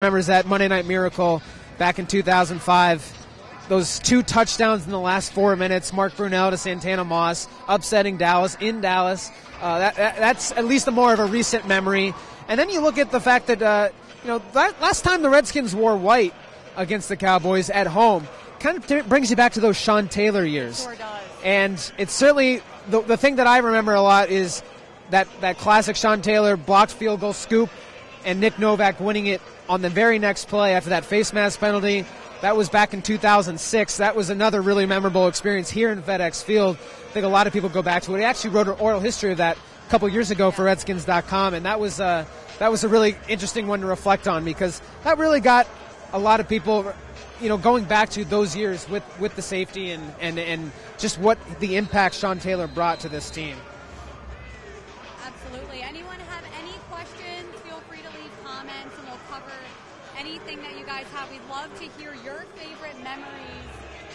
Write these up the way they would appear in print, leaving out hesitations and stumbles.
Remembers that Monday Night Miracle back in 2005. Those 2 touchdowns in the last 4 minutes, Mark Brunell to Santana Moss, upsetting Dallas in Dallas. That's at least more of a recent memory. And then you look at the fact that, last time the Redskins wore white against the Cowboys at home, kind of brings you back to those Sean Taylor years. Sure does. And it's certainly, the thing that I remember a lot is that classic Sean Taylor blocked field goal scoop and Nick Novak winning it on the very next play after that face mask penalty. That was back in 2006. That was another really memorable experience here in FedExField. I think a lot of people go back to it. He actually wrote an oral history of that a couple years ago for Redskins.com, and that was a really interesting one to reflect on because that really got a lot of people, going back to those years with the safety and just what the impact Sean Taylor brought to this team. Absolutely. Anyone have any questions? Feel free to leave comments, and we'll cover anything that you guys have. We'd love to hear your favorite memories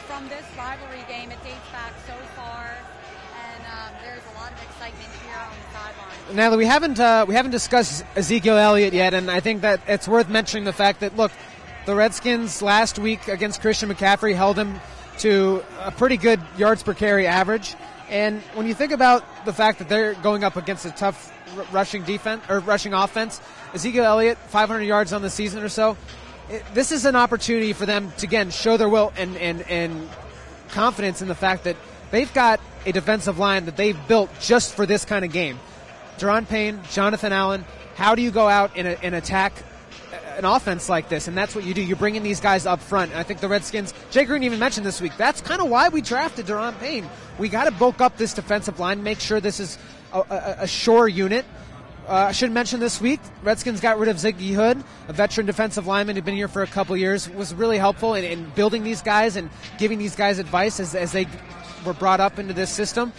from this rivalry game. It dates back so far, and there's a lot of excitement here on the sideline. Now, we haven't discussed Ezekiel Elliott yet, and I think that it's worth mentioning the fact that, look, the Redskins last week against Christian McCaffrey held him to a pretty good yards per carry average. And when you think about the fact that they're going up against a tough rushing defense or rushing offense, Ezekiel Elliott, 500 yards on the season or so, this is an opportunity for them to, again, show their will and confidence in the fact that they've got a defensive line that they've built just for this kind of game. Deron Payne, Jonathan Allen, how do you go out and attack an offense like this? And that's what you do. You bring in these guys up front. And I think the Redskins, Jay Green even mentioned this week, that's kind of why we drafted Deron Payne. We got to bulk up this defensive line, make sure this is a sure unit. I should mention this week, Redskins got rid of Ziggy Hood, a veteran defensive lineman who'd been here for a couple years, was really helpful in building these guys and giving these guys advice as they were brought up into this system.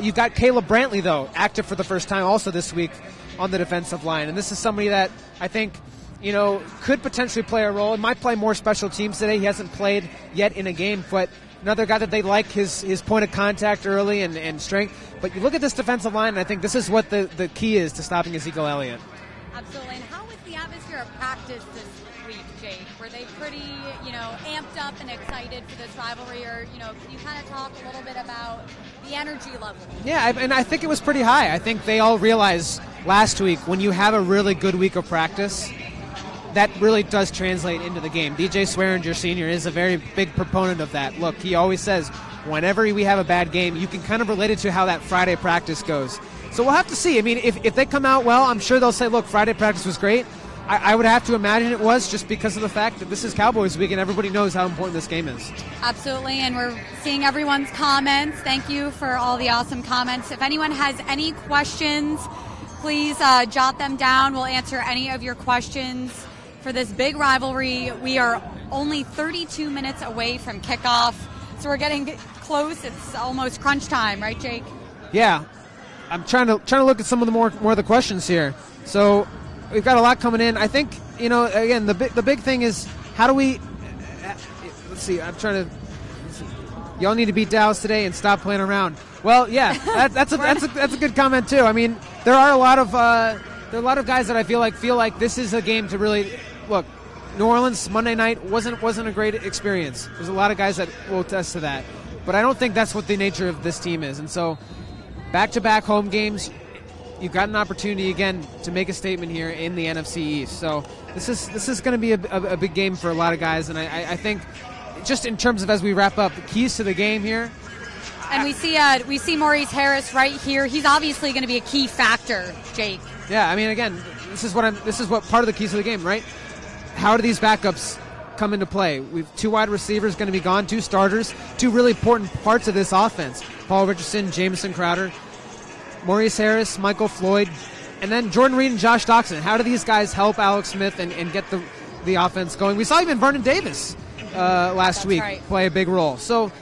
You've got Caleb Brantley, though, active for the first time also this week on the defensive line. And this is somebody that I think could potentially play a role. It might play more special teams today. He hasn't played yet in a game, but another guy that they like his point of contact early and strength. But you look at this defensive line, and I think this is what the key is to stopping Ezekiel Elliott. Absolutely. And how was the atmosphere of practice this week, Jake? Were they pretty, amped up and excited for this rivalry? Or, can you kind of talk a little bit about the energy level? Yeah, and I think it was pretty high. I think they all realized last week when you have a really good week of practice, that really does translate into the game. DJ Swearinger Sr. is a very big proponent of that. Look, he always says, whenever we have a bad game, you can kind of relate it to how that Friday practice goes. So we'll have to see. I mean, if they come out well, I'm sure they'll say, look, Friday practice was great. I would have to imagine it was just because of the fact that this is Cowboys week and everybody knows how important this game is. Absolutely, and we're seeing everyone's comments. Thank you for all the awesome comments. If anyone has any questions, please jot them down. We'll answer any of your questions for this big rivalry. We are only 32 minutes away from kickoff, so we're getting close. It's almost crunch time, right, Jake? Yeah, I'm trying to look at some of the more of the questions here. So we've got a lot coming in. I think again the big thing is how do we? Let's see. I'm trying to. Y'all need to beat Dallas today and stop playing around. Well, yeah, that's a good comment too. I mean, there are a lot of guys that I feel like this is a game to really look. New Orleans Monday night wasn't a great experience. There's a lot of guys that will attest to that, but I don't think that's what the nature of this team is. And so, back-to-back home games, you've got an opportunity again to make a statement here in the NFC East. So this is going to be a big game for a lot of guys, and I think just in terms of as we wrap up, the keys to the game here. And we see Maurice Harris right here. He's obviously going to be a key factor, Jake. Yeah, I mean, again, this is what part of the keys of the game, right? How do these backups come into play? We've 2 wide receivers going to be gone, 2 starters, 2 really important parts of this offense. Paul Richardson, Jamison Crowder, Maurice Harris, Michael Floyd, and then Jordan Reed and Josh Doxson. How do these guys help Alex Smith and get the offense going? We saw even Vernon Davis last week play a big role. So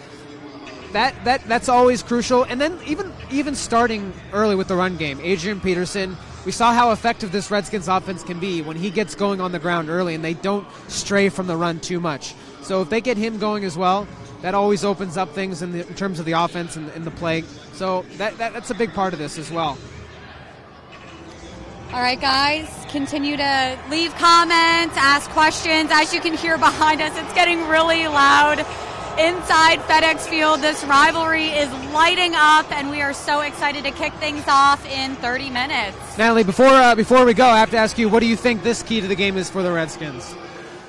that's always crucial. And then even starting early with the run game, Adrian Peterson, we saw how effective this Redskins offense can be when he gets going on the ground early and they don't stray from the run too much. So if they get him going as well, that always opens up things in terms of the offense and the play. So that's a big part of this as well. All right, guys. continue to leave comments, ask questions. As you can hear behind us, it's getting really loud inside FedExField. This rivalry is lighting up, and we are so excited to kick things off in 30 minutes. Natalie, before we go, I have to ask you, what do you think this key to the game is for the Redskins?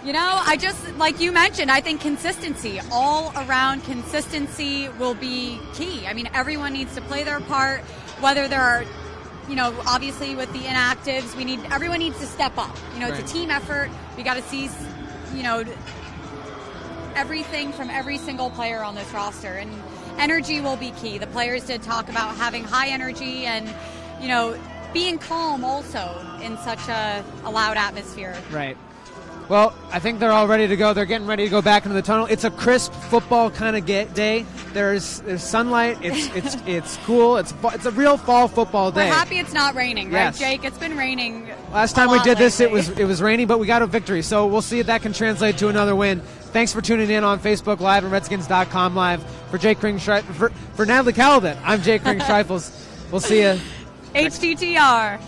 You know, I just, like you mentioned, I think consistency, all around consistency will be key. I mean, everyone needs to play their part, whether there are, you know, obviously with the inactives, everyone needs to step up. You know, it's a team effort. We got to see, you know, everything from every single player on this roster, and energy will be key. The players did talk about having high energy and, you know, being calm also in such a loud atmosphere. Right. Well, I think they're all ready to go. They're getting ready to go back into the tunnel. It's a crisp football kind of day. There's sunlight. It's cool. It's a real fall football day. We're happy it's not raining, right, yes. Jake? It's been raining. Last time we did this, lately. it was raining, but we got a victory. So we'll see if that can translate to another win. Thanks for tuning in on Facebook Live and Redskins.com Live. For Jake for Natalie Caledon, I'm Jake Kring-Streifels. We'll see you. HTTR.